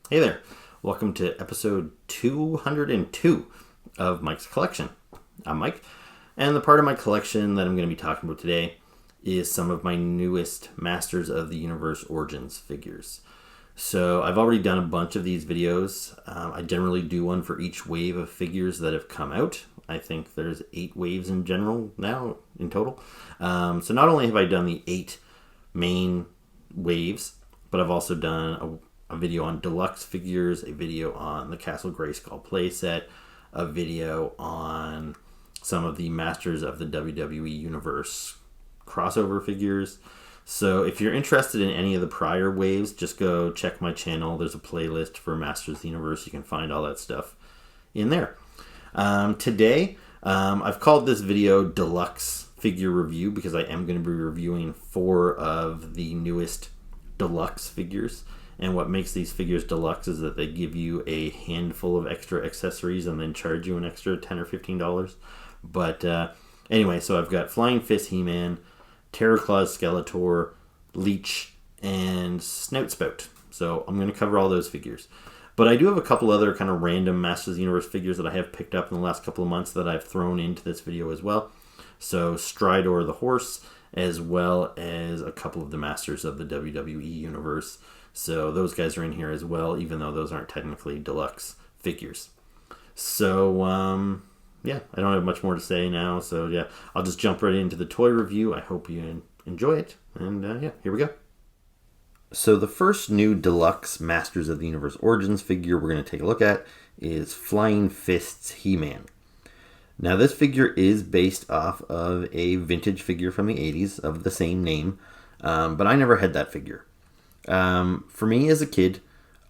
Hey there, welcome to episode 202 of Mike's Collection. I'm Mike, and the part of my collection that I'm going to be talking about today is some of my newest Masters of the Universe Origins figures. So I've already done a bunch of these videos. I generally do one for each wave of figures that have come out. I think there's 8 waves in general now, in total. So not only have I done the 8 main waves, but I've also done a video on Deluxe figures, a video on the Castle Grayskull playset, a video on some of the Masters of the WWE Universe crossover figures. So if you're interested in any of the prior waves, just go check my channel. There's a playlist for Masters of the Universe. You can find all that stuff in there. Today, I've called this video Deluxe Figure Review because I am going to be reviewing 4 of the newest Deluxe figures. And what makes these figures deluxe is that they give you a handful of extra accessories and then charge you an extra $10 or $15. But anyway, so I've got Flying Fist Heman, Terror Claws Skeletor, Leech, and Snout Spout. So I'm going to cover all those figures. But I do have a couple other kind of random Masters of the Universe figures that I have picked up in the last couple of months that I've thrown into this video as well. So Stridor the horse, as well as a couple of the Masters of the WWE Universe. So those guys are in here as well, even though those aren't technically deluxe figures. So, yeah, I don't have much more to say now. So, yeah, I'll just jump right into the toy review. I hope you enjoy it. And, yeah, here we go. So the first new deluxe Masters of the Universe Origins figure we're going to take a look at is Flying Fist's He-Man. Now, this figure is based off of a vintage figure from the 80s of the same name, but I never had that figure. For me as a kid,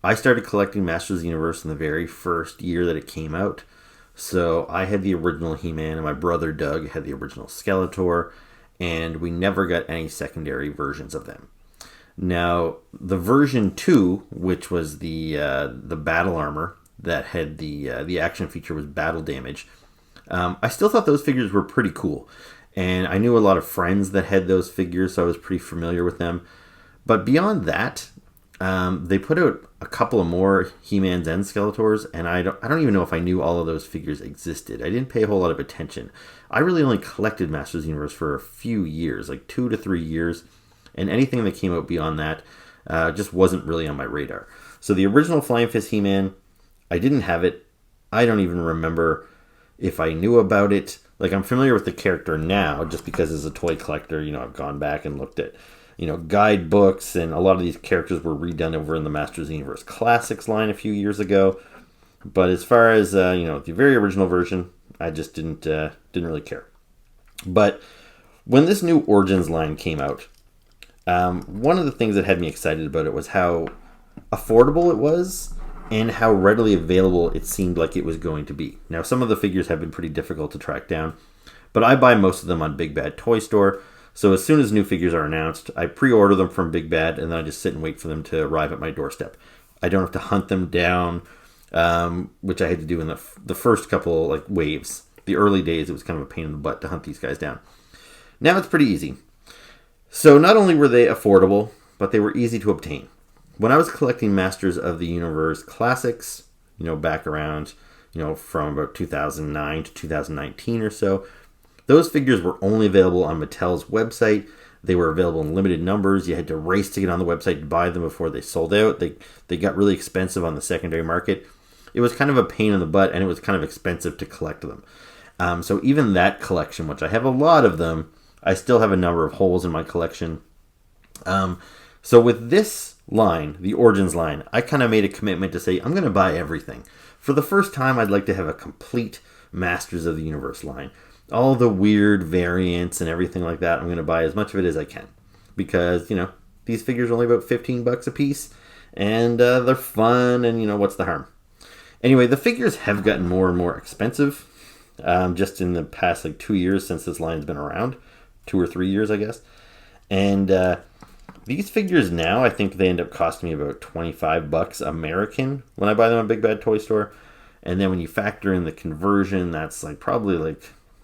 I started collecting Masters of the Universe in the very first year that it came out. So I had the original He-Man and my brother Doug had the original Skeletor, and we never got any secondary versions of them. Now, the version 2, which was the battle armor that had the action feature was battle damage, I still thought those figures were pretty cool. And I knew a lot of friends that had those figures, so I was pretty familiar with them. But beyond that, they put out a couple of more He-Mans and Skeletors, and I don't even know if I knew all of those figures existed. I didn't pay a whole lot of attention. I really only collected Masters of the Universe for a few years, like 2 to 3 years, and anything that came out beyond that just wasn't really on my radar. So the original Flying Fist He-Man, I didn't have it. I don't even remember if I knew about it. Like, I'm familiar with the character now, just because as a toy collector, I've gone back and looked at guidebooks, and a lot of these characters were redone over in the Masters of the Universe Classics line a few years ago. But as far as the very original version, I just didn't really care. But when this new Origins line came out, one of the things that had me excited about it was how affordable it was and how readily available it seemed like it was going to be. Now, some of the figures have been pretty difficult to track down, but I buy most of them on Big Bad Toy Store. So as soon as new figures are announced, I pre-order them from Big Bad, and then I just sit and wait for them to arrive at my doorstep. I don't have to hunt them down, which I had to do in the first couple waves. The early days, it was kind of a pain in the butt to hunt these guys down. Now it's pretty easy. So not only were they affordable, but they were easy to obtain. When I was collecting Masters of the Universe Classics, back around, from about 2009 to 2019 or so, those figures were only available on Mattel's website. They were available in limited numbers. You had to race to get on the website to buy them before they sold out. They got really expensive on the secondary market. It was kind of a pain in the butt, and it was kind of expensive to collect them. So even that collection, which I have a lot of them, I still have a number of holes in my collection. So with this line, the Origins line, I kind of made a commitment to say, I'm going to buy everything. For the first time, I'd like to have a complete Masters of the Universe line. All the weird variants and everything like that, I'm going to buy as much of it as I can. Because, these figures are only about $15 a piece. And they're fun, and, what's the harm? Anyway, the figures have gotten more and more expensive. Just in the past, 2 years since this line's been around. 2 or 3 years, I guess. And these figures now, I think they end up costing me about $25 American when I buy them on Big Bad Toy Store. And then when you factor in the conversion, that's probably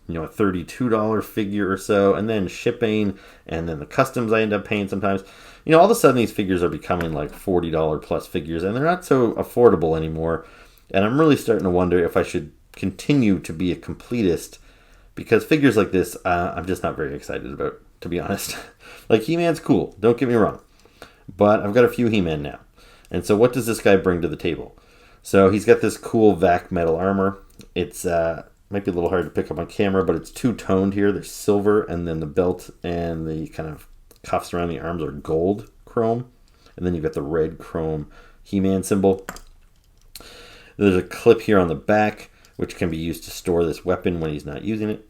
a $32 figure or so, and then shipping, and then the customs I end up paying sometimes. All of a sudden these figures are becoming like $40 plus figures, and they're not so affordable anymore. And I'm really starting to wonder if I should continue to be a completist, because figures like this, I'm just not very excited about, to be honest. Like, He-Man's cool, don't get me wrong, but I've got a few He-Man now. And so what does this guy bring to the table? So he's got this cool vac metal armor. It's might be a little hard to pick up on camera, but it's two-toned here. There's silver, and then the belt and the kind of cuffs around the arms are gold chrome. And then you've got the red chrome He-Man symbol. There's a clip here on the back, which can be used to store this weapon when he's not using it.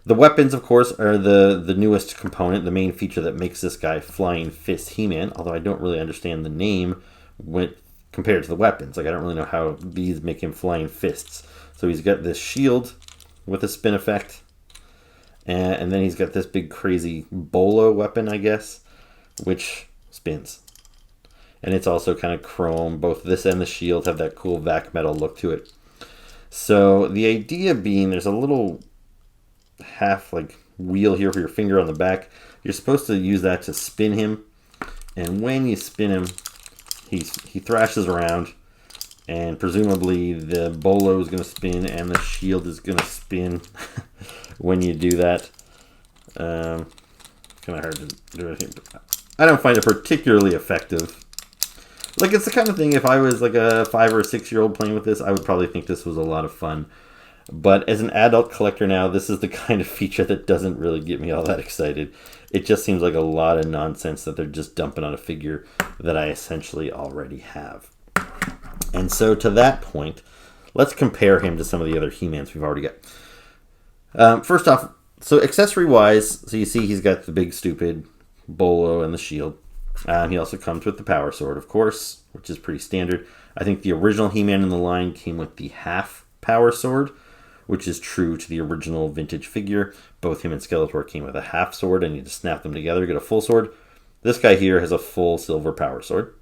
The weapons, of course, are the newest component, the main feature that makes this guy Flying Fist He-Man, although I don't really understand the name compared to the weapons. Like, I don't really know how these make him Flying Fists. So he's got this shield with a spin effect, and then he's got this big crazy bolo weapon, I guess, which spins. And it's also kind of chrome. Both this and the shield have that cool vac metal look to it. So the idea being, there's a little half like wheel here for your finger on the back. You're supposed to use that to spin him, and when you spin him, he thrashes around, and presumably the bolo is going to spin and the shield is going to spin when you do that. Kind of hard to do, I think. I don't find it particularly effective. Like, it's the kind of thing, if I was like a 5 or 6 year old playing with this, I would probably think this was a lot of fun. But as an adult collector now, this is the kind of feature that doesn't really get me all that excited. It just seems like a lot of nonsense that they're just dumping on a figure that I essentially already have. And so to that point, let's compare him to some of the other He-Mans we've already got. First off, so accessory-wise, so you see he's got the big stupid bolo and the shield. He also comes with the power sword, of course, which is pretty standard. I think the original He-Man in the line came with the half power sword, which is true to the original vintage figure. Both him and Skeletor came with a half sword, and you just snap them together to get a full sword. This guy here has a full silver power sword.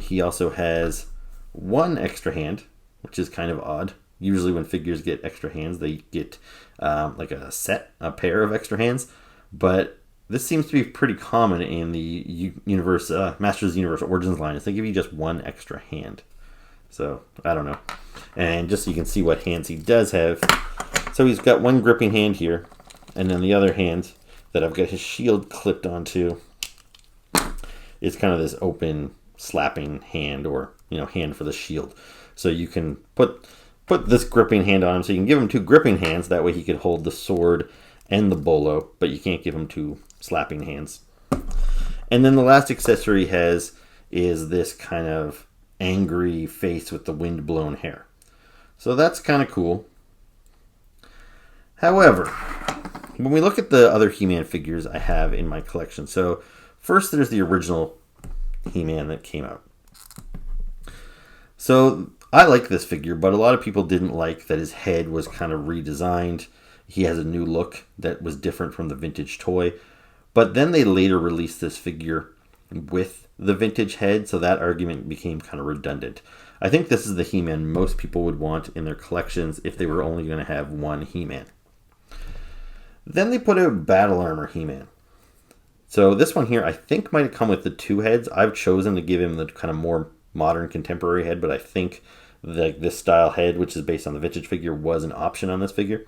He also has one extra hand, which is kind of odd. Usually when figures get extra hands, they get like a pair of extra hands. But this seems to be pretty common in the Masters of the Universe Origins line, is they give you just one extra hand. So, I don't know. And just so you can see what hands he does have. So he's got one gripping hand here, and then the other hand that I've got his shield clipped onto is kind of this open slapping hand, or hand for the shield. So you can put this gripping hand on him, so you can give him two gripping hands, that way he could hold the sword and the bolo, but you can't give him two slapping hands. And then the last accessory he has is this kind of angry face with the wind-blown hair. So that's kind of cool. However, when we look at the other He-Man figures I have in my collection, so first there's the original He-Man that came out. So I like this figure, but a lot of people didn't like that his head was kind of redesigned. He has a new look that was different from the vintage toy. But then they later released this figure with the vintage head, so that argument became kind of redundant. I think this is the He-Man most people would want in their collections if they were only going to have one He-Man. Then they put out Battle Armor He-Man. So this one here I think might have come with the two heads. I've chosen to give him the kind of more modern contemporary head, but I think this style head, which is based on the vintage figure, was an option on this figure.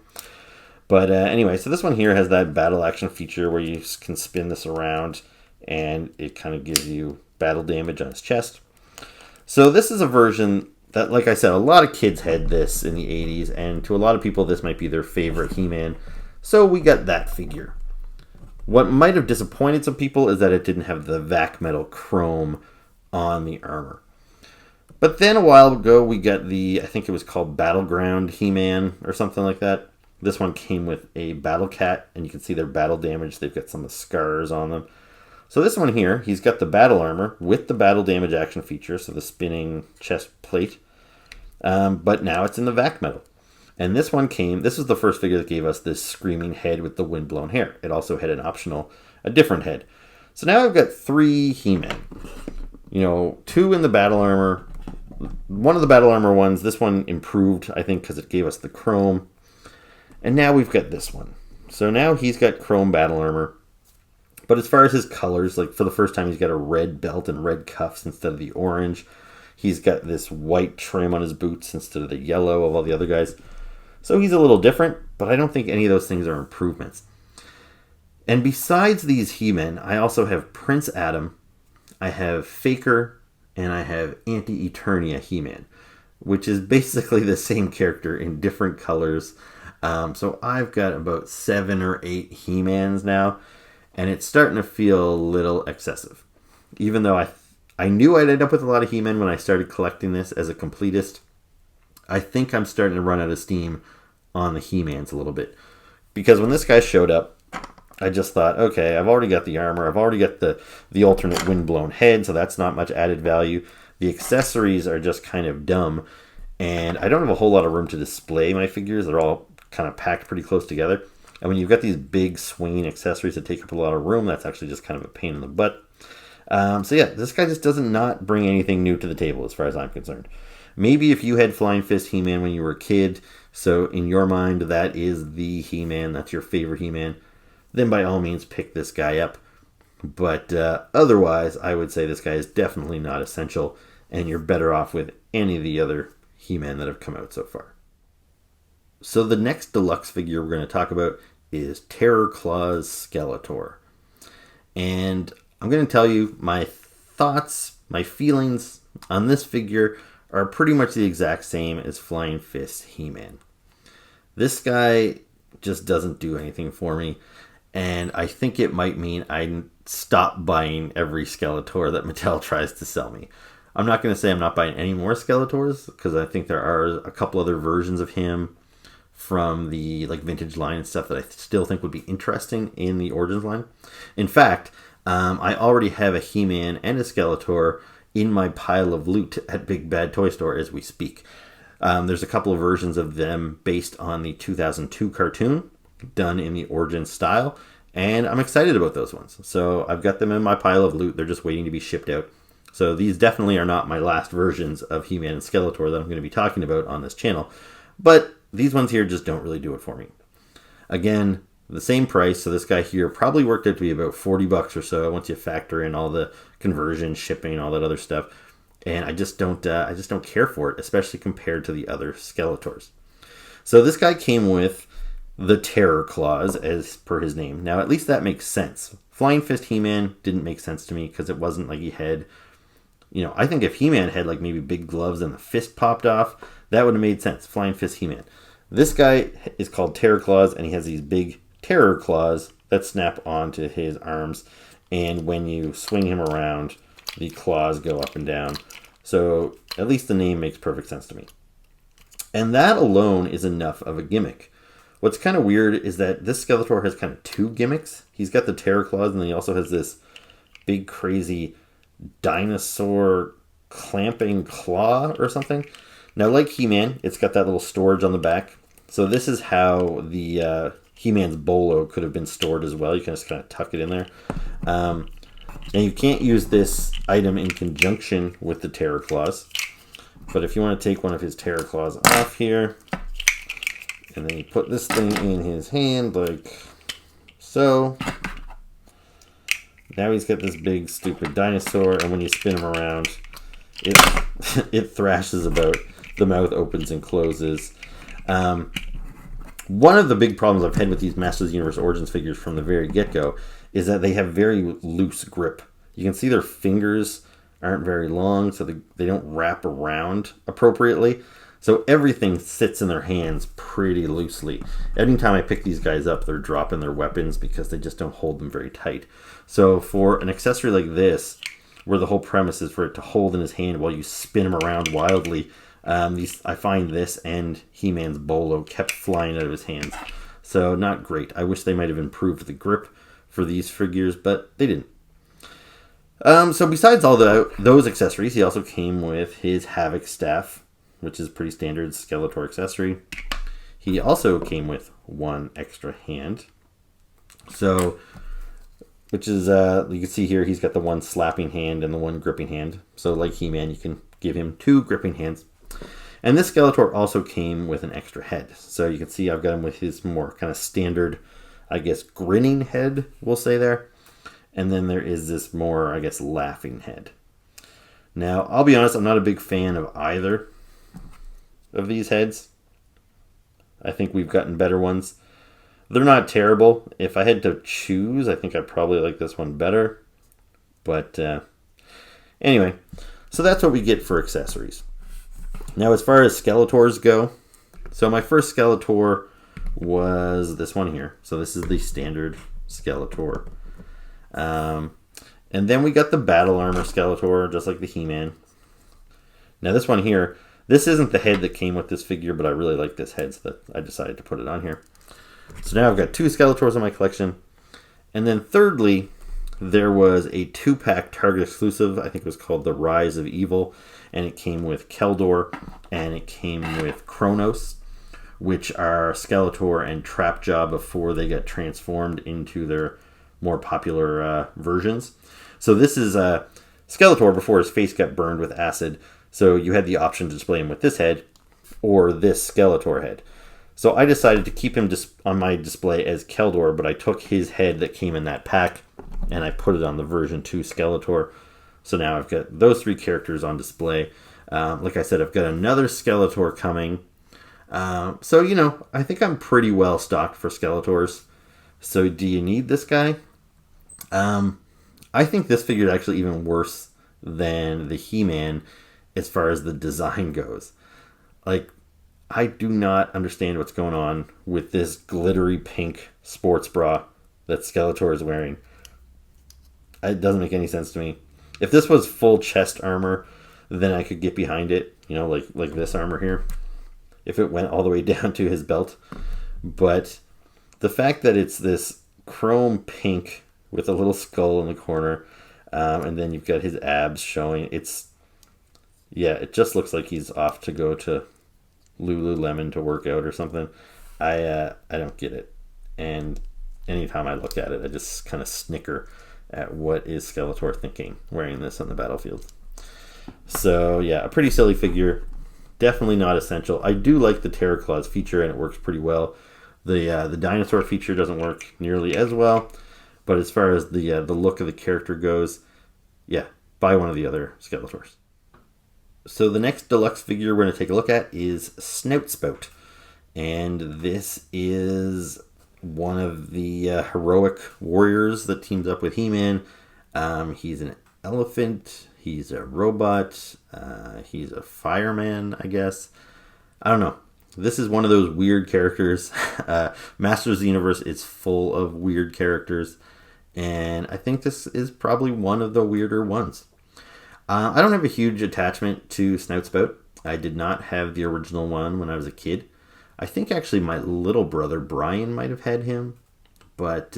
But anyway, so this one here has that battle action feature where you can spin this around and it kind of gives you battle damage on his chest. So this is a version that, like I said, a lot of kids had this in the 80s, and to a lot of people this might be their favorite He-Man. So we got that figure. What might have disappointed some people is that it didn't have the vac metal chrome on the armor. But then a while ago we got I think it was called Battleground He-Man or something like that. This one came with a battle cat, and you can see their battle damage. They've got some of the scars on them. So this one here, he's got the battle armor with the battle damage action feature, so the spinning chest plate. But now it's in the vac metal. And this was the first figure that gave us this screaming head with the windblown hair. It also had a different head. So now I've got 3 He-Men. 2 in the battle armor. One of the battle armor ones, this one improved, I think, because it gave us the chrome. And now we've got this one. So now he's got chrome battle armor. But as far as his colors, like for the first time, he's got a red belt and red cuffs instead of the orange. He's got this white trim on his boots instead of the yellow of all the other guys. So he's a little different, but I don't think any of those things are improvements. And besides these He-Men, I also have Prince Adam, I have Faker, and I have Anti-Eternia He-Man, which is basically the same character in different colors. So I've got about 7 or 8 He-Mans now, and it's starting to feel a little excessive. Even though I knew I'd end up with a lot of He-Men when I started collecting this as a completist, I think I'm starting to run out of steam on the He-Mans a little bit. Because when this guy showed up, I just thought, okay, I've already got the armor. I've already got the alternate wind-blown head, so that's not much added value. The accessories are just kind of dumb, and I don't have a whole lot of room to display my figures. They're all kind of packed pretty close together. And when you've got these big swinging accessories that take up a lot of room, that's actually just kind of a pain in the butt. So yeah, this guy just doesn't not bring anything new to the table as far as I'm concerned. Maybe if you had Flying Fist He-Man when you were a kid, so in your mind that is the He-Man, that's your favorite He-Man, then by all means pick this guy up. But otherwise, I would say this guy is definitely not essential, and you're better off with any of the other He-Man that have come out so far. So the next deluxe figure we're going to talk about is Terror Claw's Skeletor. And I'm going to tell you my thoughts, my feelings on this figure are pretty much the exact same as Flying Fist He-Man. This guy just doesn't do anything for me. And I think it might mean I stop buying every Skeletor that Mattel tries to sell me. I'm not going to say I'm not buying any more Skeletors, because I think there are a couple other versions of him from the vintage line and stuff that I still think would be interesting in the Origins line. In fact, I already have a He-Man and a Skeletor in my pile of loot at Big Bad Toy Store as we speak. There's a couple of versions of them based on the 2002 cartoon, done in the Origins style, and I'm excited about those ones. So I've got them in my pile of loot. They're just waiting to be shipped out. So these definitely are not my last versions of He-Man and Skeletor that I'm going to be talking about on this channel. But these ones here just don't really do it for me. Again, the same price. So this guy here probably worked out to be about $40 or so once you factor in all the conversion, shipping, all that other stuff. And I just don't care for it, especially compared to the other Skeletors. So this guy came with the Terror Claws, as per his name. Now, at least that makes sense. Flying Fist He-Man didn't make sense to me because it wasn't like he had, I think if He-Man had maybe big gloves and the fist popped off, that would have made sense. Flying Fist He-Man. This guy is called Terror Claws, and he has these big terror claws that snap onto his arms. And when you swing him around, the claws go up and down. So at least the name makes perfect sense to me. And that alone is enough of a gimmick. What's kind of weird is that this Skeletor has kind of 2 gimmicks. He's got the terror claws, and then he also has this big crazy dinosaur clamping claw or something. Now, like He-Man, it's got that little storage on the back. So this is how the He-Man's bolo could have been stored as well. You can just kind of tuck it in there. And you can't use this item in conjunction with the terror claws. But if you want to take one of his terror claws off here, and then you put this thing in his hand like so. Now he's got this big stupid dinosaur, and when you spin him around, it thrashes about. The mouth opens and closes. One of the big problems I've had with these Masters of the Universe Origins figures from the very get-go is that they have very loose grip. You can see their fingers aren't very long, so they don't wrap around appropriately. So everything sits in their hands pretty loosely. Anytime I pick these guys up, they're dropping their weapons because they just don't hold them very tight. So for an accessory like this, where the whole premise is for it to hold in his hand while you spin him around wildly, I find this and He-Man's bolo kept flying out of his hands. So not great. I wish they might have improved the grip for these figures, but they didn't. So besides all those accessories, he also came with his Havoc staff, which is pretty standard Skeletor accessory. He also came with 1 extra hand. So, which is, you can see here, he's got the 1 slapping hand and the 1 gripping hand. So like He-Man, you can give him 2 gripping hands. And this Skeletor also came with an extra head. So you can see I've got him with his more kind of standard, I guess, grinning head, we'll say there. And then there is this more, I guess, laughing head. Now, I'll be honest, I'm not a big fan of either of these heads. I think we've gotten better ones. They're not terrible. If I had to choose, I think I probably like this one better. But anyway, so that's what we get for accessories. Now, as far as Skeletors go, so my first Skeletor was this one here. So this is the standard Skeletor. And then we got the Battle Armor Skeletor, just like the He-Man. Now this one here, this isn't the head that came with this figure, but I really like this head, so that I decided to put it on here. So now I've got 2 Skeletors in my collection. And then thirdly, there was a 2-pack Target exclusive. I think it was called The Rise of Evil. And it came with Keldor and it came with Kronos, which are Skeletor and Trapjaw before they got transformed into their more popular versions. So this is Skeletor before his face got burned with acid. So you had the option to display him with this head or this Skeletor head. So I decided to keep him on my display as Keldor, but I took his head that came in that pack and I put it on the version 2 Skeletor. So now I've got those 3 characters on display. Like I said, I've got another Skeletor coming. So, you know, I think I'm pretty well stocked for Skeletors. So do you need this guy? I think this figure is actually even worse than the He-Man as far as the design goes. Like, I do not understand what's going on with this glittery pink sports bra that Skeletor is wearing. It doesn't make any sense to me. If this was full chest armor, then I could get behind it, you know, like this armor here. If it went all the way down to his belt. But the fact that it's this chrome pink with a little skull in the corner, and then you've got his abs showing, it just looks like he's off to go to Lululemon to work out or something. I don't get it. And anytime I look at it, I just kind of snicker at what is Skeletor thinking wearing this on the battlefield. So yeah, a pretty silly figure. Definitely not essential. I do like the Terror Claws feature and it works pretty well. The dinosaur feature doesn't work nearly as well, but as far as the look of the character goes, yeah, buy one of the other Skeletors. So the next deluxe figure we're going to take a look at is Snout Spout. And this is one of the heroic warriors that teams up with He-Man. He's an elephant. He's a robot. He's a fireman, I guess. I don't know. This is one of those weird characters. Masters of the Universe is full of weird characters. And I think this is probably one of the weirder ones. I don't have a huge attachment to Snout Spout. I did not have the original one when I was a kid. I think actually my little brother Brian might have had him. But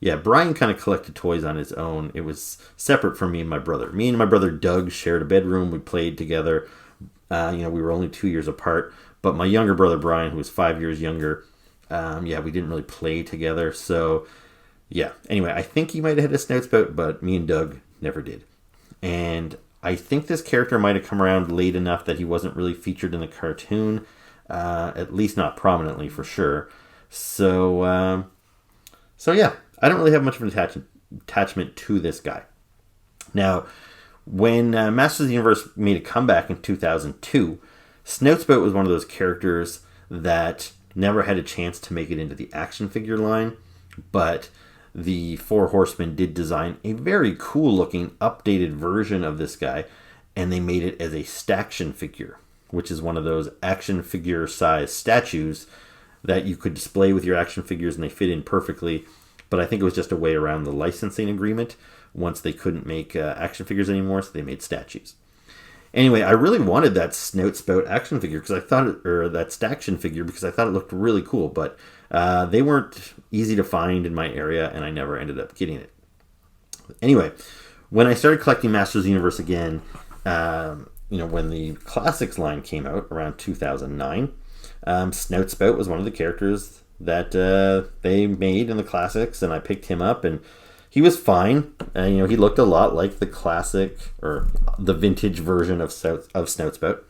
yeah, Brian kind of collected toys on his own. It was separate from me and my brother. Me and my brother Doug shared a bedroom. We played together. We were only 2 years apart. But my younger brother Brian, who was 5 years younger, we didn't really play together. So yeah, anyway, I think he might have had a Snout Spout, but me and Doug never did. And I think this character might have come around late enough that he wasn't really featured in the cartoon, at least not prominently for sure. So yeah, I don't really have much of an attachment to this guy. Now, when Masters of the Universe made a comeback in 2002, Snout Spout was one of those characters that never had a chance to make it into the action figure line, but the Four Horsemen did design a very cool looking updated version of this guy, and they made it as a staction figure, which is one of those action figure size statues that you could display with your action figures and they fit in perfectly. But I think it was just a way around the licensing agreement once they couldn't make action figures anymore, so they made statues. Anyway, I really wanted that Snout Spout action figure because I thought that staction figure because I thought it looked really cool, but they weren't easy to find in my area, and I never ended up getting it. Anyway, when I started collecting Masters of the Universe again, when the Classics line came out around 2009, Snout Spout was one of the characters that they made in the Classics, and I picked him up, and he was fine. He looked a lot like the classic or the vintage version of Snout Spout.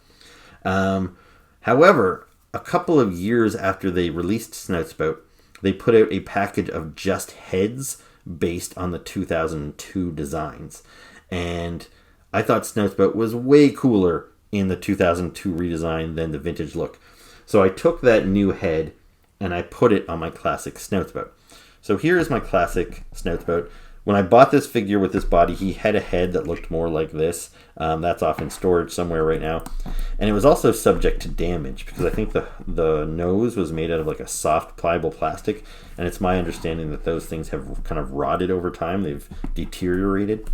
However, a couple of years after they released Snout Spout, they put out a package of just heads based on the 2002 designs. And I thought Snout Spout was way cooler in the 2002 redesign than the vintage look. So I took that new head and I put it on my classic Snout Spout. So here is my classic Snout Spout. When I bought this figure with this body, he had a head that looked more like this. That's off in storage somewhere right now. And it was also subject to damage because I think the nose was made out of like a soft, pliable plastic. And it's my understanding that those things have kind of rotted over time. They've deteriorated.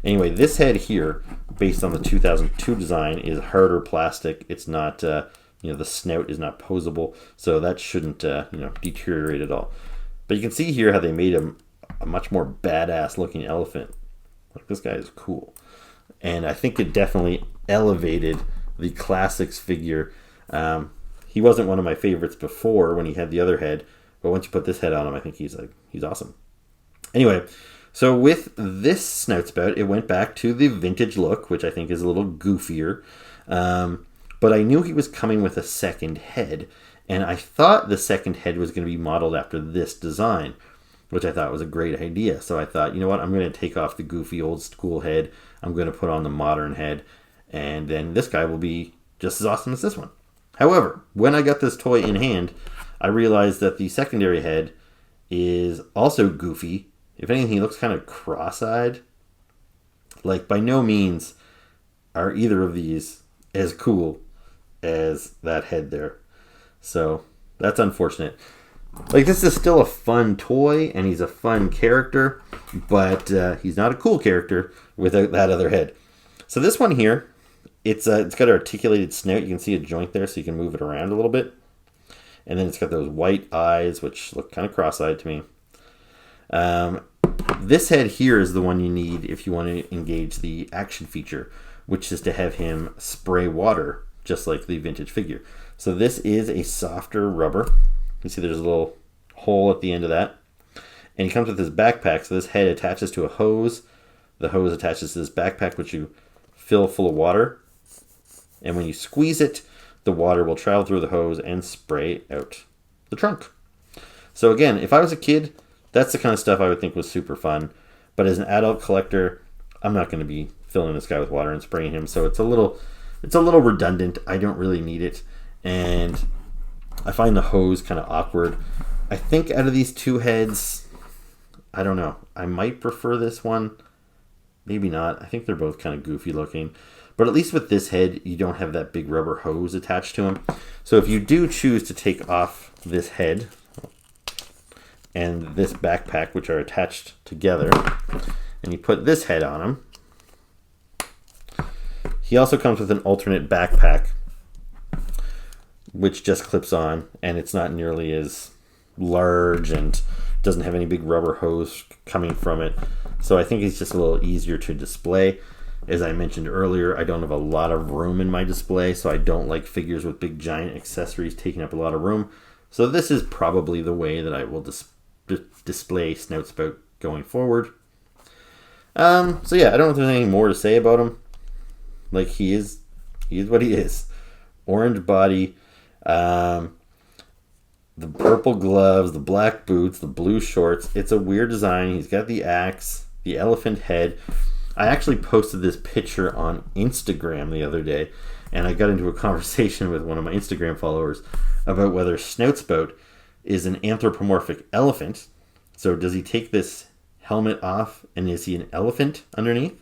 Anyway, this head here, based on the 2002 design, is harder plastic. It's not, the snout is not posable. So that shouldn't, deteriorate at all. But you can see here how they made him a much more badass looking elephant. Like, this guy is cool. And I think it definitely elevated the classics figure. He wasn't one of my favorites before when he had the other head, but once you put this head on him, I think he's awesome. Anyway, so with this Snout Spout, it went back to the vintage look, which I think is a little goofier. But I knew he was coming with a second head, and I thought the second head was going to be modeled after this design, which I thought was a great idea. So I thought, you know what, I'm going to take off the goofy old school head. I'm going to put on the modern head. And then this guy will be just as awesome as this one. However, when I got this toy in hand, I realized that the secondary head is also goofy. If anything, he looks kind of cross-eyed. Like, by no means are either of these as cool as that head there. So that's unfortunate. Like, this is still a fun toy, and he's a fun character, but he's not a cool character without that other head. So this one here, it's got an articulated snout. You can see a joint there, so you can move it around a little bit. And then it's got those white eyes, which look kind of cross-eyed to me. This head here is the one you need if you want to engage the action feature, which is to have him spray water, just like the vintage figure. So this is a softer rubber. You see there's a little hole at the end of that. And he comes with this backpack. So this head attaches to a hose. The hose attaches to this backpack, which you fill full of water. And when you squeeze it, the water will travel through the hose and spray out the trunk. So again, if I was a kid, that's the kind of stuff I would think was super fun. But as an adult collector, I'm not going to be filling this guy with water and spraying him. So it's a little redundant. I don't really need it. And I find the hose kind of awkward. I think out of these two heads, I don't know. I might prefer this one. Maybe not. I think they're both kind of goofy looking. But at least with this head, you don't have that big rubber hose attached to him. So if you do choose to take off this head and this backpack, which are attached together, and you put this head on him, he also comes with an alternate backpack, which just clips on, and it's not nearly as large and doesn't have any big rubber hose coming from it. So I think it's just a little easier to display. As I mentioned earlier, I don't have a lot of room in my display, so I don't like figures with big giant accessories taking up a lot of room. So this is probably the way that I will display Snout Spout going forward. So yeah, I don't know if there's anything more to say about him. Like, he is what he is. Orange body, the purple gloves, the black boots, the blue shorts. It's a weird design. He's got the axe, the elephant head. I actually posted this picture on Instagram the other day, and I got into a conversation with one of my Instagram followers about whether Snout Spout is an anthropomorphic elephant. So does he take this helmet off, and is he an elephant underneath?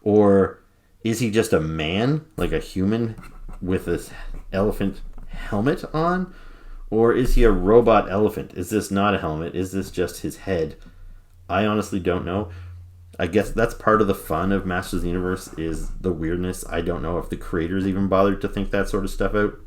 Or is he just a man, like a human, with this elephant helmet on? Or is he a robot elephant? Is this not a helmet? Is this just his head? I honestly don't know. I guess that's part of the fun of Masters of the Universe, is the weirdness. I don't know if the creators even bothered to think that sort of stuff out.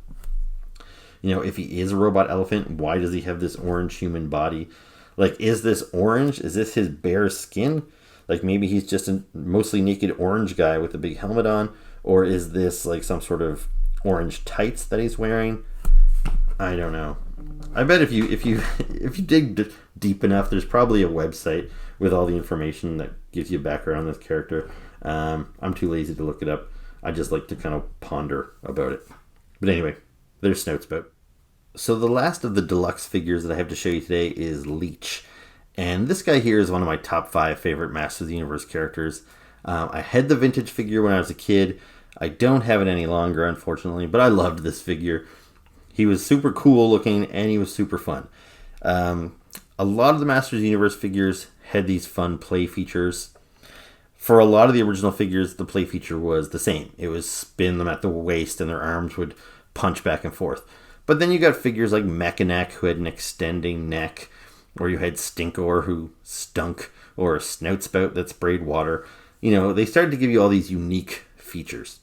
You know, if he is a robot elephant, why does he have this orange human body? Like, is this orange? Is this his bare skin? Like, maybe he's just a mostly naked orange guy with a big helmet on. Or is this like some sort of orange tights that he's wearing? I don't know. I bet if you dig deep enough, there's probably a website with all the information that gives you background on this character. I'm too lazy to look it up. I just like to kind of ponder about it. But anyway, there's Snout Spout. So the last of the deluxe figures that I have to show you today is Leech. And this guy here is one of my top 5 favorite Masters of the Universe characters. I had the vintage figure when I was a kid. I don't have it any longer, unfortunately, but I loved this figure. He was super cool looking, and he was super fun. A lot of the Masters of the Universe figures had these fun play features. For a lot of the original figures, the play feature was the same. It was spin them at the waist, and their arms would punch back and forth. But then you got figures like Mechanic, who had an extending neck, or you had Stinkor, who stunk, or a Snout Spout that sprayed water. You know, they started to give you all these unique features.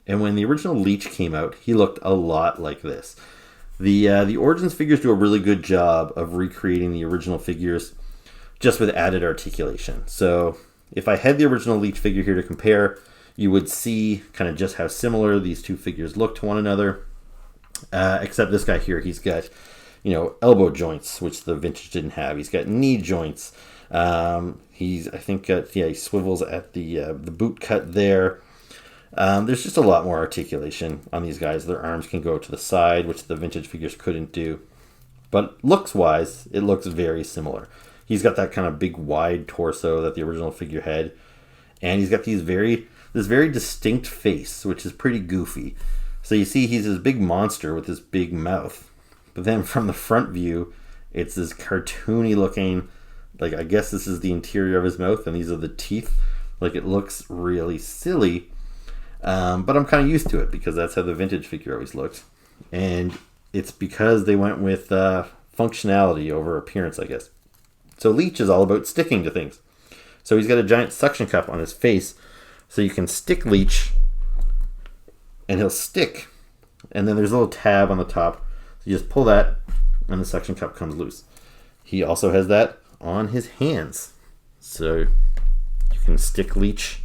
And when the original Leech came out, he looked a lot like this. The Origins figures do a really good job of recreating the original figures, just with added articulation. So if I had the original Leech figure here to compare, you would see kind of just how similar these two figures look to one another. Except this guy here, he's got, you know, elbow joints, which the vintage didn't have. He's got knee joints. He swivels at the boot cut there. There's just a lot more articulation on these guys. Their arms can go to the side, which the vintage figures couldn't do. But looks-wise, it looks very similar. He's got that kind of big, wide torso that the original figure had. And he's got this very distinct face, which is pretty goofy. So you see he's this big monster with this big mouth. But then from the front view, it's this cartoony looking, like I guess this is the interior of his mouth and these are the teeth. Like it looks really silly. But I'm kind of used to it because that's how the vintage figure always looked. And it's because they went with functionality over appearance, I guess. So Leech is all about sticking to things. So he's got a giant suction cup on his face. So you can stick Leech and he'll stick. And then there's a little tab on the top. So you just pull that and the suction cup comes loose. He also has that on his hands. So you can stick Leech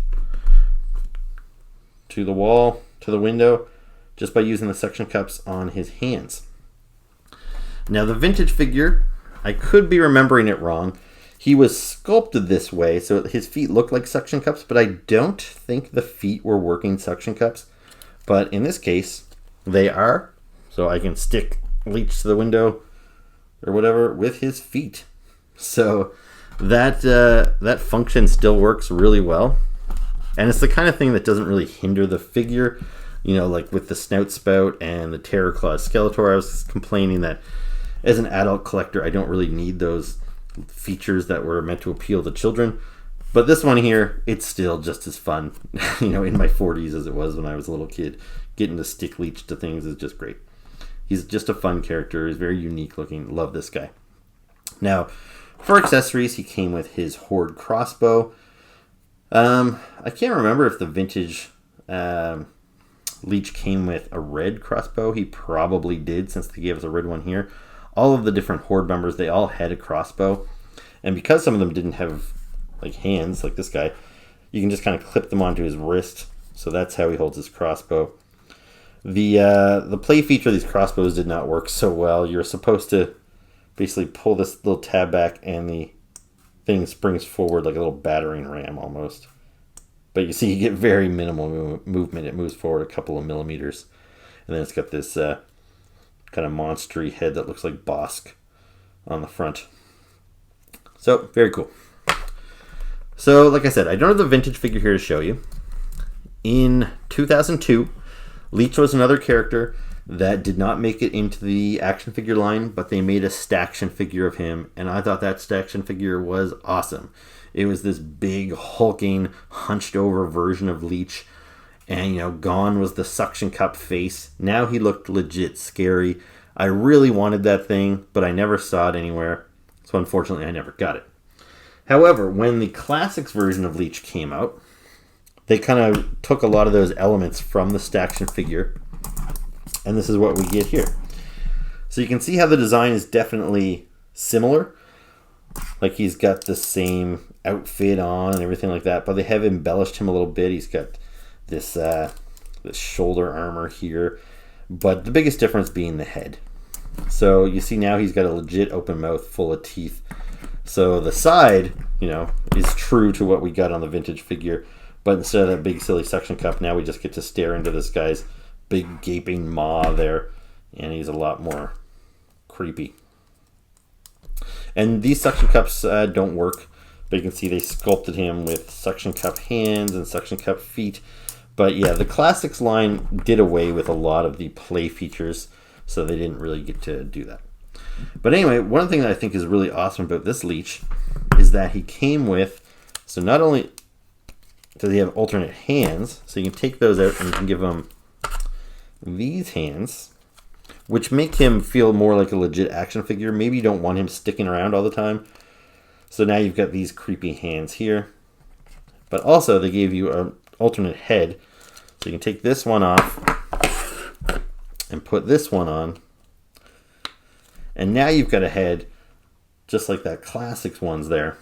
to the wall, to the window, just by using the suction cups on his hands. Now the vintage figure, I could be remembering it wrong. He was sculpted this way, so his feet look like suction cups, but I don't think the feet were working suction cups. But in this case, they are. So I can stick Leech to the window or whatever with his feet. So that function still works really well. And it's the kind of thing that doesn't really hinder the figure. You know, like with the Snout Spout and the Terror Claws Skeletor, I was complaining that as an adult collector, I don't really need those features that were meant to appeal to children. But this one here, it's still just as fun, you know, in my 40s as it was when I was a little kid. Getting to stick Leech to things is just great. He's just a fun character. He's very unique looking. Love this guy. Now, for accessories, he came with his Horde crossbow. I can't remember if the vintage Leech came with a red crossbow. He probably did, since they gave us a red one here. All of the different Horde members, they all had a crossbow. And because some of them didn't have like hands, like this guy, you can just kind of clip them onto his wrist. So that's how he holds his crossbow. The play feature of these crossbows did not work so well. You're supposed to basically pull this little tab back and the thing springs forward like a little battering ram almost. But you see you get very minimal movement. It moves forward a couple of millimeters. And then it's got this kind of monstery head that looks like Bosk on the front. So, very cool. So, like I said, I don't have the vintage figure here to show you. In 2002, Leech was another character that did not make it into the action figure line, but they made a Staction figure of him, and I thought that Staction figure was awesome. It was this big, hulking, hunched-over version of Leech, and, you know, gone was the suction cup face. Now he looked legit scary. I really wanted that thing, but I never saw it anywhere, so unfortunately I never got it. However, when the Classics version of Leech came out, they kind of took a lot of those elements from the Staction figure, and this is what we get here. So you can see how the design is definitely similar. Like he's got the same outfit on and everything like that, but they have embellished him a little bit. He's got this shoulder armor here, but the biggest difference being the head. So you see now he's got a legit open mouth full of teeth. So the side, you know, is true to what we got on the vintage figure, but instead of that big silly suction cup, now we just get to stare into this guy's big gaping maw there, and he's a lot more creepy. And these suction cups don't work, but you can see they sculpted him with suction cup hands and suction cup feet. But yeah, the Classics line did away with a lot of the play features, so they didn't really get to do that. But anyway, one thing that I think is really awesome about this Leech is that he came with, so not only does he have alternate hands, so you can take those out and you can give him these hands, which make him feel more like a legit action figure. Maybe you don't want him sticking around all the time. So now you've got these creepy hands here. But also they gave you an alternate head. So you can take this one off and put this one on. And now you've got a head just like that Classics one's there.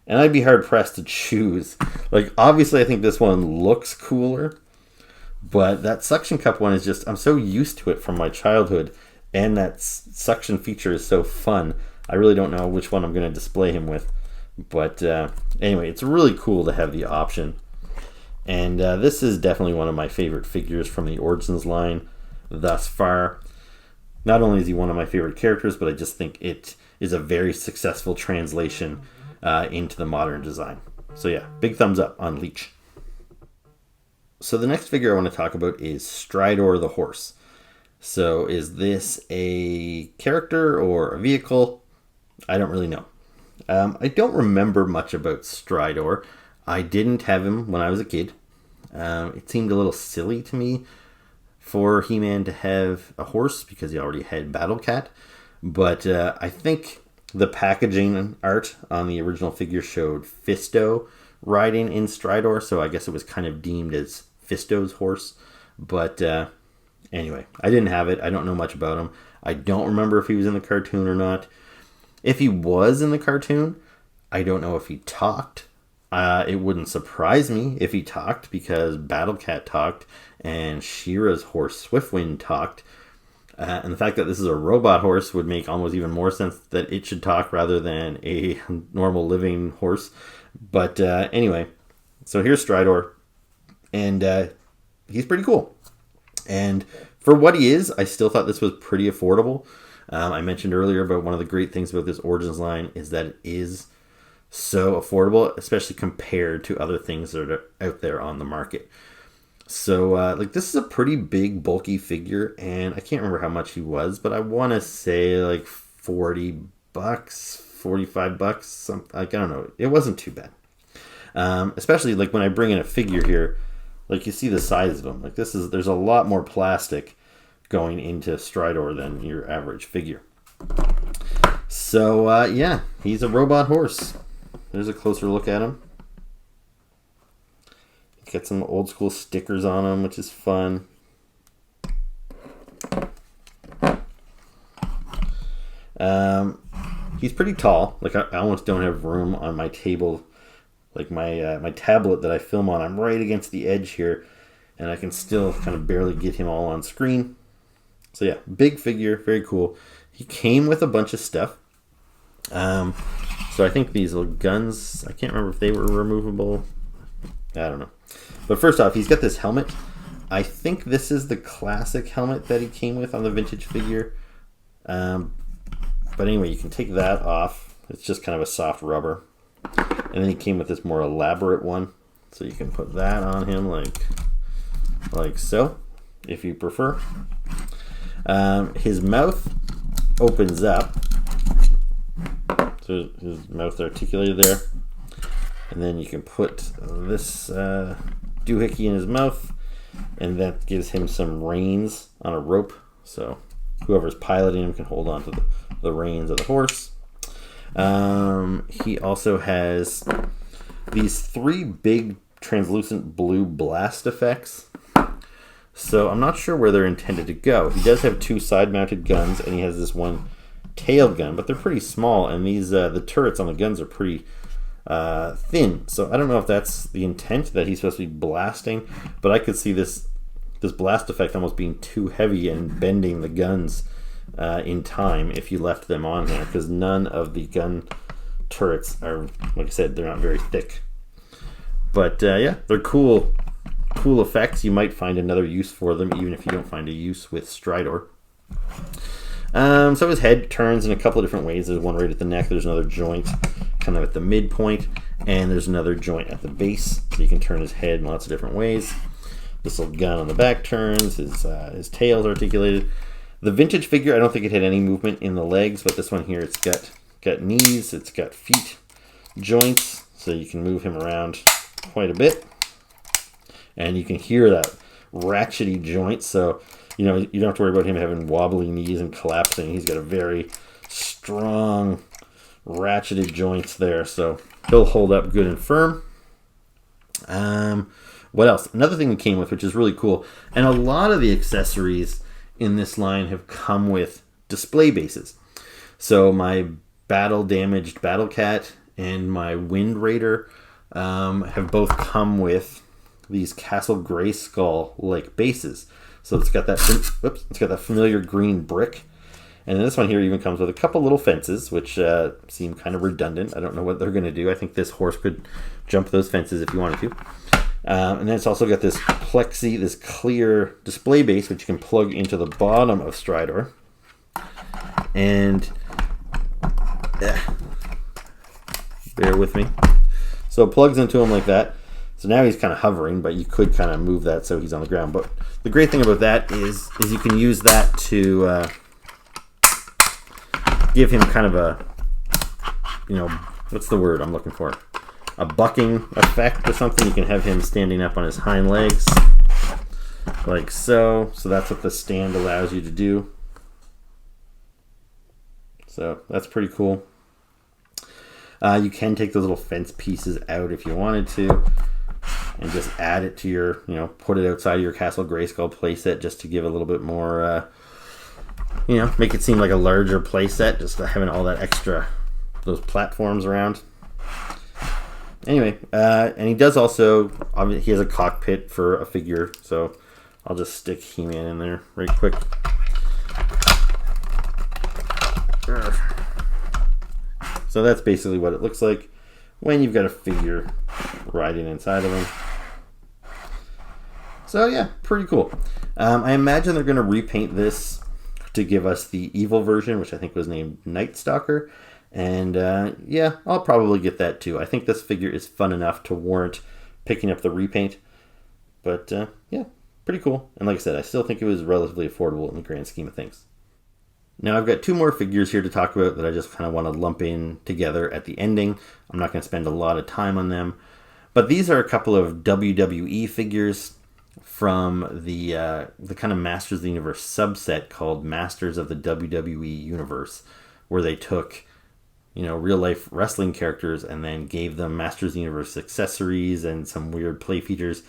And I'd be hard pressed to choose. Like, obviously I think this one looks cooler, but that suction cup one is just, I'm so used to it from my childhood, and that suction feature is so fun. I really don't know which one I'm going to display him with. But anyway, it's really cool to have the option. And this is definitely one of my favorite figures from the Origins line thus far. Not only is he one of my favorite characters, but I just think it is a very successful translation into the modern design. So yeah, big thumbs up on Leech. So the next figure I want to talk about is Stridor the horse. So is this a character or a vehicle? I don't really know. I don't remember much about Stridor. I didn't have him when I was a kid. It seemed a little silly to me for He-Man to have a horse because he already had Battle Cat. But I think the packaging art on the original figure showed Fisto riding in Stridor, so I guess it was kind of deemed as Fisto's horse. But anyway, I didn't have it. I don't know much about him. I don't remember if he was in the cartoon or not. If he was in the cartoon, I don't know if he talked. It wouldn't surprise me if he talked, because Battle Cat talked and She-Ra's horse Swiftwind talked. And the fact that this is a robot horse would make almost even more sense that it should talk rather than a normal living horse. But anyway, so here's Stridor, and he's pretty cool. And for what he is, I still thought this was pretty affordable. I mentioned earlier about one of the great things about this Origins line is that it is so affordable, especially compared to other things that are out there on the market. So, like, this is a pretty big, bulky figure, and I can't remember how much he was, but I want to say, like, $40, $45, something. Like, I don't know. It wasn't too bad. Especially, like, when I bring in a figure here, like, you see the size of them. Like, there's a lot more plastic going into Stridor than your average figure. So, yeah, he's a robot horse. There's a closer look at him. Got some old school stickers on him, which is fun. He's pretty tall. Like, I almost don't have room on my table. Like my tablet that I film on, I'm right against the edge here, and I can still kind of barely get him all on screen. So yeah, big figure, very cool. He came with a bunch of stuff. So I think these little guns, I can't remember if they were removable. I don't know. But first off, he's got this helmet. I think this is the classic helmet that he came with on the vintage figure. But anyway, you can take that off. It's just kind of a soft rubber. And then he came with this more elaborate one. So you can put that on him like so, if you prefer. His mouth opens up. So his mouth articulated there. And then you can put this doohickey in his mouth, and that gives him some reins on a rope. So whoever's piloting him can hold on to the reins of the horse. He also has these 3 big translucent blue blast effects. So I'm not sure where they're intended to go. He does have 2 side-mounted guns, and he has this one tail gun, but they're pretty small, and these the turrets on the guns are pretty thin. So I don't know if that's the intent, that he's supposed to be blasting, but I could see this blast effect almost being too heavy and bending the guns in time if you left them on there, because none of the gun turrets are, like I said, they're not very thick. But yeah, they're cool cool effects. You might find another use for them, even if you don't find a use with Stridor. So his head turns in a couple of different ways. There's one right at the neck. There's another joint kind of at the midpoint. And there's another joint at the base. So you can turn his head in lots of different ways. This little gun on the back turns. His tail's articulated. The vintage figure, I don't think it had any movement in the legs. But this one here, it's got knees. It's got feet, joints. So you can move him around quite a bit. And you can hear that ratchety joint. So, you know, you don't have to worry about him having wobbly knees and collapsing. He's got a very strong, ratcheted joints there. So he'll hold up good and firm. What else? Another thing we came with, which is really cool. And a lot of the accessories in this line have come with display bases. So my battle-damaged Battle Cat and my Wind Raider have both come with these Castle Grayskull-like bases. So it's got that familiar green brick. And then this one here even comes with a couple little fences, which seem kind of redundant. I don't know what they're going to do. I think this horse could jump those fences if you wanted to. And then it's also got this this clear display base, which you can plug into the bottom of Stridor. And bear with me. So it plugs into him like that. So now he's kind of hovering, but you could kind of move that so he's on the ground. But the great thing about that is you can use that to give him kind of a, you know, what's the word I'm looking for? A bucking effect or something. You can have him standing up on his hind legs, like so. So that's what the stand allows you to do. So that's pretty cool. You can take those little fence pieces out if you wanted to, and just add it to your, you know, put it outside of your Castle Grayskull playset just to give a little bit more, you know, make it seem like a larger playset, just having all that extra, those platforms around. Anyway, and he does also, he has a cockpit for a figure, so I'll just stick Heman in there right quick. So that's basically what it looks like when you've got a figure riding inside of him. So yeah, pretty cool. I imagine they're going to repaint this to give us the evil version, which I think was named Night Stalker. And yeah, I'll probably get that too. I think this figure is fun enough to warrant picking up the repaint. But yeah, pretty cool. And like I said, I still think it was relatively affordable in the grand scheme of things. Now I've got two more figures here to talk about that I just kind of want to lump in together at the ending. I'm not going to spend a lot of time on them. But these are a couple of WWE figures from the kind of Masters of the Universe subset called Masters of the WWE Universe, where they took, you know, real life wrestling characters and then gave them Masters of the Universe accessories and some weird play features.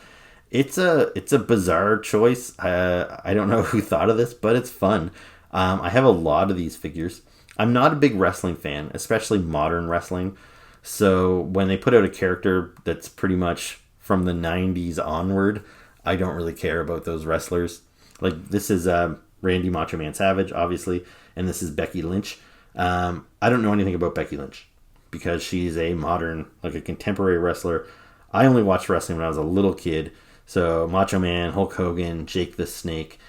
It's a bizarre choice. I don't know who thought of this, but it's fun. I have a lot of these figures. I'm not a big wrestling fan, especially modern wrestling. So when they put out a character that's pretty much from the 90s onward, I don't really care about those wrestlers. Like this is Randy Macho Man Savage, obviously, and this is Becky Lynch. I don't know anything about Becky Lynch because she's a modern, like a contemporary wrestler. I only watched wrestling when I was a little kid. So Macho Man, Hulk Hogan, Jake the Snake,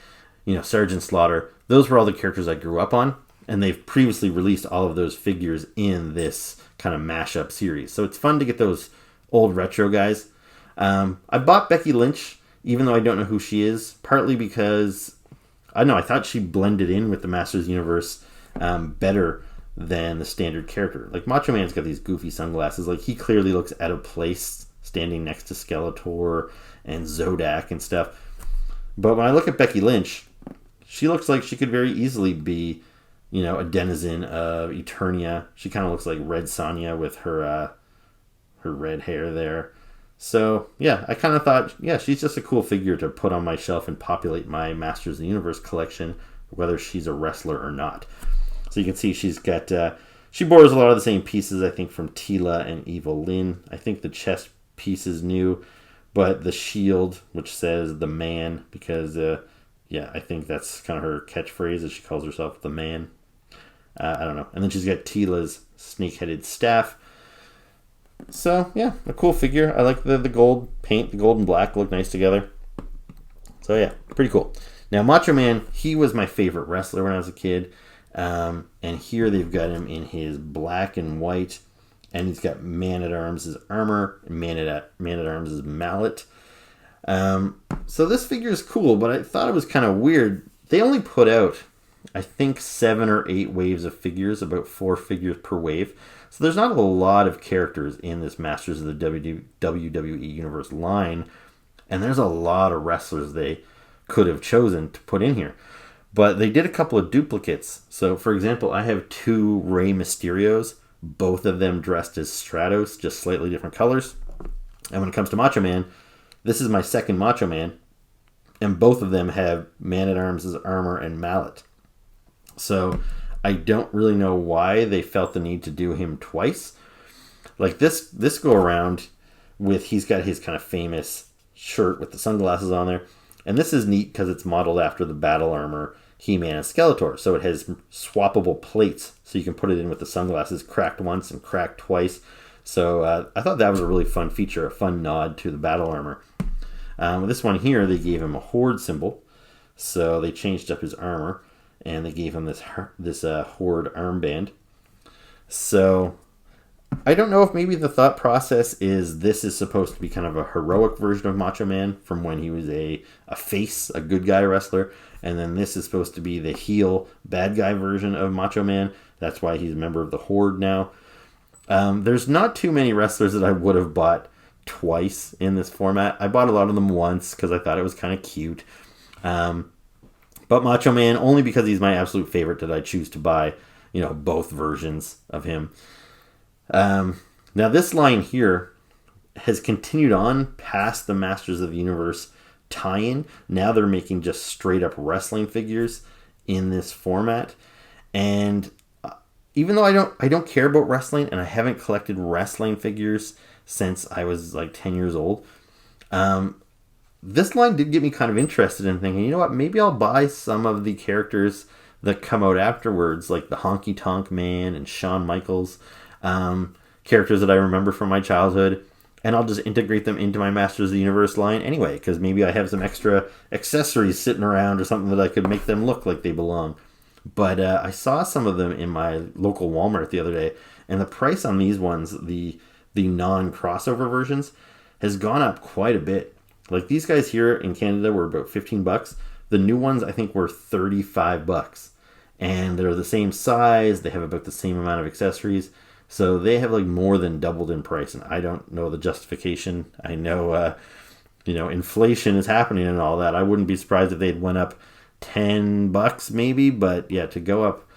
you know, Sergeant Slaughter. Those were all the characters I grew up on. And they've previously released all of those figures in this kind of mashup series. So it's fun to get those old retro guys. I bought Becky Lynch, even though I don't know who she is, partly because, I don't know, I thought she blended in with the Masters Universe better than the standard character. Like Macho Man's got these goofy sunglasses. Like he clearly looks out of place standing next to Skeletor and Zodak and stuff. But when I look at Becky Lynch, she looks like she could very easily be, you know, a denizen of Eternia. She kind of looks like Red Sonja with her red hair there. So, yeah, I kind of thought, yeah, she's just a cool figure to put on my shelf and populate my Masters of the Universe collection, whether she's a wrestler or not. So you can see she's got, she borrows a lot of the same pieces, I think, from Teela and Evil Lynn. I think the chest piece is new, but the shield, which says the man, because, yeah, I think that's kind of her catchphrase, as she calls herself the man. I don't know. And then she's got Teela's snake-headed staff. So yeah, a cool figure. I like the gold paint. The gold and black look nice together. So yeah, pretty cool. Now Macho Man, he was my favorite wrestler when I was a kid. And here they've got him in his black and white. And he's got Man-at-Arms' armor, and Man-at-Arms' mallet. So this figure is cool, but I thought it was kind of weird. They only put out, I think, 7 or 8 waves of figures, about 4 figures per wave. So there's not a lot of characters in this Masters of the WWE Universe line. And there's a lot of wrestlers they could have chosen to put in here. But they did a couple of duplicates. So, for example, I have 2 Rey Mysterios, both of them dressed as Stratos, just slightly different colors. And when it comes to Macho Man, this is my second Macho Man, and both of them have Man-at-Arms' armor and mallet. So I don't really know why they felt the need to do him twice. Like this go around with, he's got his kind of famous shirt with the sunglasses on there. And this is neat because it's modeled after the battle armor Heman and Skeletor. So it has swappable plates, so you can put it in with the sunglasses, cracked once and cracked twice. So I thought that was a really fun feature, a fun nod to the battle armor. With this one here, they gave him a Horde symbol. So they changed up his armor, and they gave him this Horde armband. So I don't know if maybe the thought process is this is supposed to be kind of a heroic version of Macho Man from when he was a face, a good guy wrestler. And then this is supposed to be the heel, bad guy version of Macho Man. That's why he's a member of the Horde now. There's not too many wrestlers that I would have bought twice in this format. I bought a lot of them once because I thought it was kind of cute. But Macho Man, only because he's my absolute favorite, did I choose to buy, both versions of him. Now this line here has continued on past the Masters of the Universe tie-in. Now they're making just straight up wrestling figures in this format. And even though I don't care about wrestling, and I haven't collected wrestling figures since I was like 10 years old, this line did get me kind of interested in thinking, you know what, maybe I'll buy some of the characters that come out afterwards, like the Honky Tonk Man and Shawn Michaels, characters that I remember from my childhood, and I'll just integrate them into my Masters of the Universe line anyway, because maybe I have some extra accessories sitting around or something that I could make them look like they belong. But I saw some of them in my local Walmart the other day, and the price on these ones, the non-crossover versions, has gone up quite a bit. Like these guys here in Canada were about $15. The new ones I think were $35. And they're the same size, they have about the same amount of accessories. So they have like more than doubled in price, and I don't know the justification. I know, inflation is happening and all that. I wouldn't be surprised if they'd went up $10 maybe, but yeah, to go up,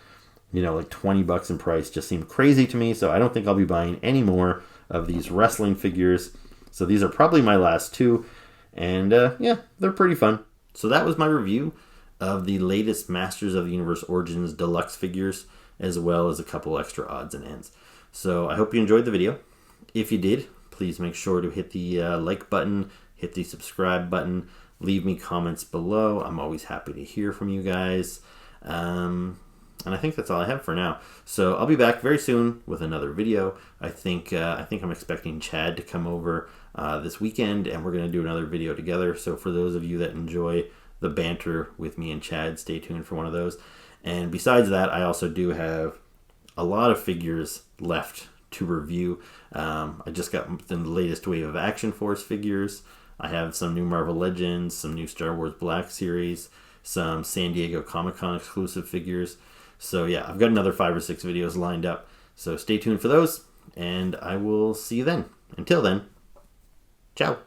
like $20 in price just seemed crazy to me. So I don't think I'll be buying any more of these wrestling figures. So these are probably my last 2, and yeah, they're pretty fun. So that was my review of the latest Masters of the Universe Origins Deluxe figures, as well as a couple extra odds and ends. So I hope you enjoyed the video. If you did, please make sure to hit the like button, hit the subscribe button, leave me comments below. I'm always happy to hear from you guys. And I think that's all I have for now. So I'll be back very soon with another video. I think I'm expecting Chad to come over this weekend, and we're going to do another video together. So for those of you that enjoy the banter with me and Chad, stay tuned for one of those. And besides that, I also do have a lot of figures left to review. I just got the latest wave of Action Force figures. I have some new Marvel Legends, some new Star Wars Black Series, some San Diego Comic-Con exclusive figures. So yeah, I've got another 5 or 6 videos lined up. So stay tuned for those, and I will see you then. Until then, ciao.